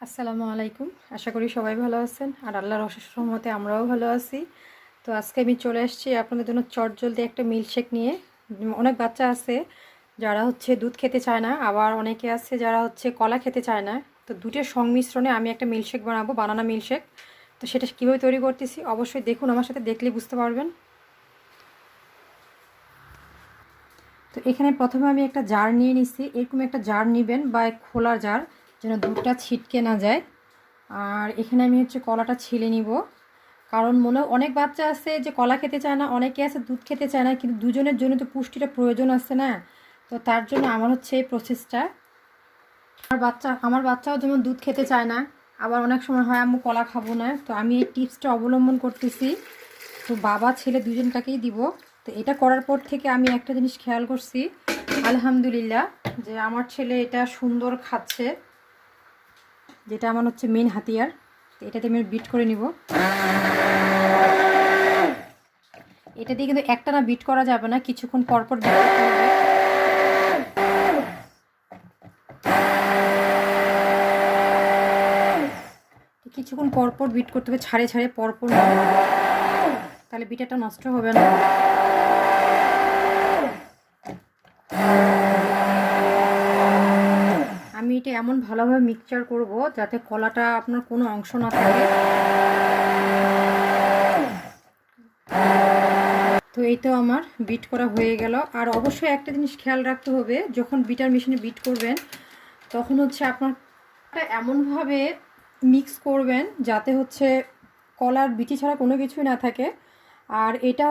আসসালামু আলাইকুম। আশা করি সবাই ভালো আছেন আর আল্লাহর অশেষ রহমতে আমরাও ভালো আছি। তো আজকে আমি চলে আসছি আপনাদের জন্য চটজলদি একটা মিল্কশেক নিয়ে। অনেক বাচ্চা আছে যারা দুধ খেতে চায় না, আবার অনেকে আছে যারা কলা খেতে চায় না। তো দুটোর সংমিশ্রণে আমি একটা মিল্কশেক বানাবো, বানানা মিল্কশেক। তো সেটা কীভাবে তৈরি করতেছি অবশ্যই দেখুন, আমার সাথে দেখলেই বুঝতে পারবেন। তো এখানে প্রথমে আমি একটা জার নিয়ে নিচ্ছি। এরকম একটা জার নেবেন বা খোলা জার, যেন দুধটা ছিটকে না যায়। আর এখানে আমি কলাটা ছিলে নিব, কারণ অনেক বাচ্চা আছে যে কলা খেতে চায় না, অনেকে আছে দুধ খেতে চায় না, কিন্তু দুজনের জন্য তো পুষ্টিটা প্রয়োজন আছে না। তো তার জন্য আমার এই প্রসেসটা। আমার বাচ্চাও যেমন দুধ খেতে চায় না, আবার অনেক সময় হয় আম্মু কলা খাবো না, তো আমি এই টিপসটা অবলম্বন করতেছি। তো বাবা ছেলে দুজনটাকেই দিব। তো এটা করার পর থেকে আমি একটা জিনিস খেয়াল করছি, আলহামদুলিল্লাহ, যে আমার ছেলে এটা সুন্দর খাচ্ছে, যেটা আমার মেন হাতিয়ার। তো এটাতে আমি বিট করে নিব। এটা দিয়ে কিন্তু একটানা বিট করা যাবে না, কিছুক্ষণ পরপর বিট করতে হবে। কিছুক্ষণ পরপর বিট করতে হবে, ছাড়ে ছাড়ে পরপর, তাহলে বিটাটা নষ্ট হবে না। আমি এটা এমন ভালোভাবে মিক্সচার করব যাতে কলাটা আপনার কোনো অংশ না থাকে। তো এই তো আমার বিট করা হয়ে গেল। আর অবশ্যই একটা জিনিস খেয়াল রাখতে হবে, যখন বিটার মেশিনে বিট করবেন তখন আপনার এমনভাবে মিক্স করবেন যাতে কলার বিচি ছাড়া কোনো কিছুই না থাকে। আর এটা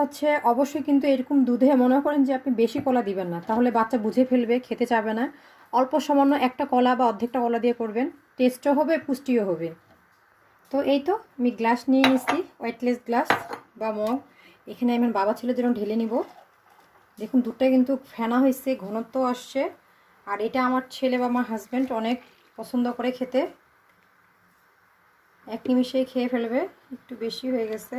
অবশ্যই কিন্তু এরকম দুধে মনে করেন যে আপনি বেশি কলা দিবেন না, তাহলে বাচ্চা বুঝে ফেলবে, খেতে চাবে না। অল্প সামান্য একটা কলা বা অর্ধেকটা কলা দিয়ে করবেন, টেস্টও হবে, পুষ্টিও হবে। তো এই তো আমি গ্লাস নিয়ে নিচ্ছি, ওয়েটলেস গ্লাস বা মগ। এখানে আমার বাবা ছেলের জন্য ঢেলে নিব। দেখুন দুধটা কিন্তু ফেনা হয়েছে, ঘনত্ব আসছে। আর এটা আমার ছেলে বা আমার হাজব্যান্ড অনেক পছন্দ করে খেতে, এক নিমিষেই খেয়ে ফেলবে। একটু বেশি হয়ে গেছে।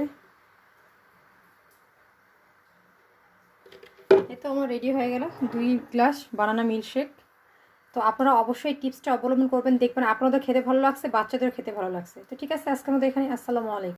এই তো আমার রেডি হয়ে গেল 2 গ্লাস বানানা মিল্কশেক। তো আপনারা অবশ্যই টিপসটা অবলম্বন করবেন, দেখবেন আপনাদের খেতে ভালো লাগছে, বাচ্চাদের খেতে ভালো লাগছে। তো ঠিক আছে, আজকের মতো এখানে। আসসালামু আলাইকুম।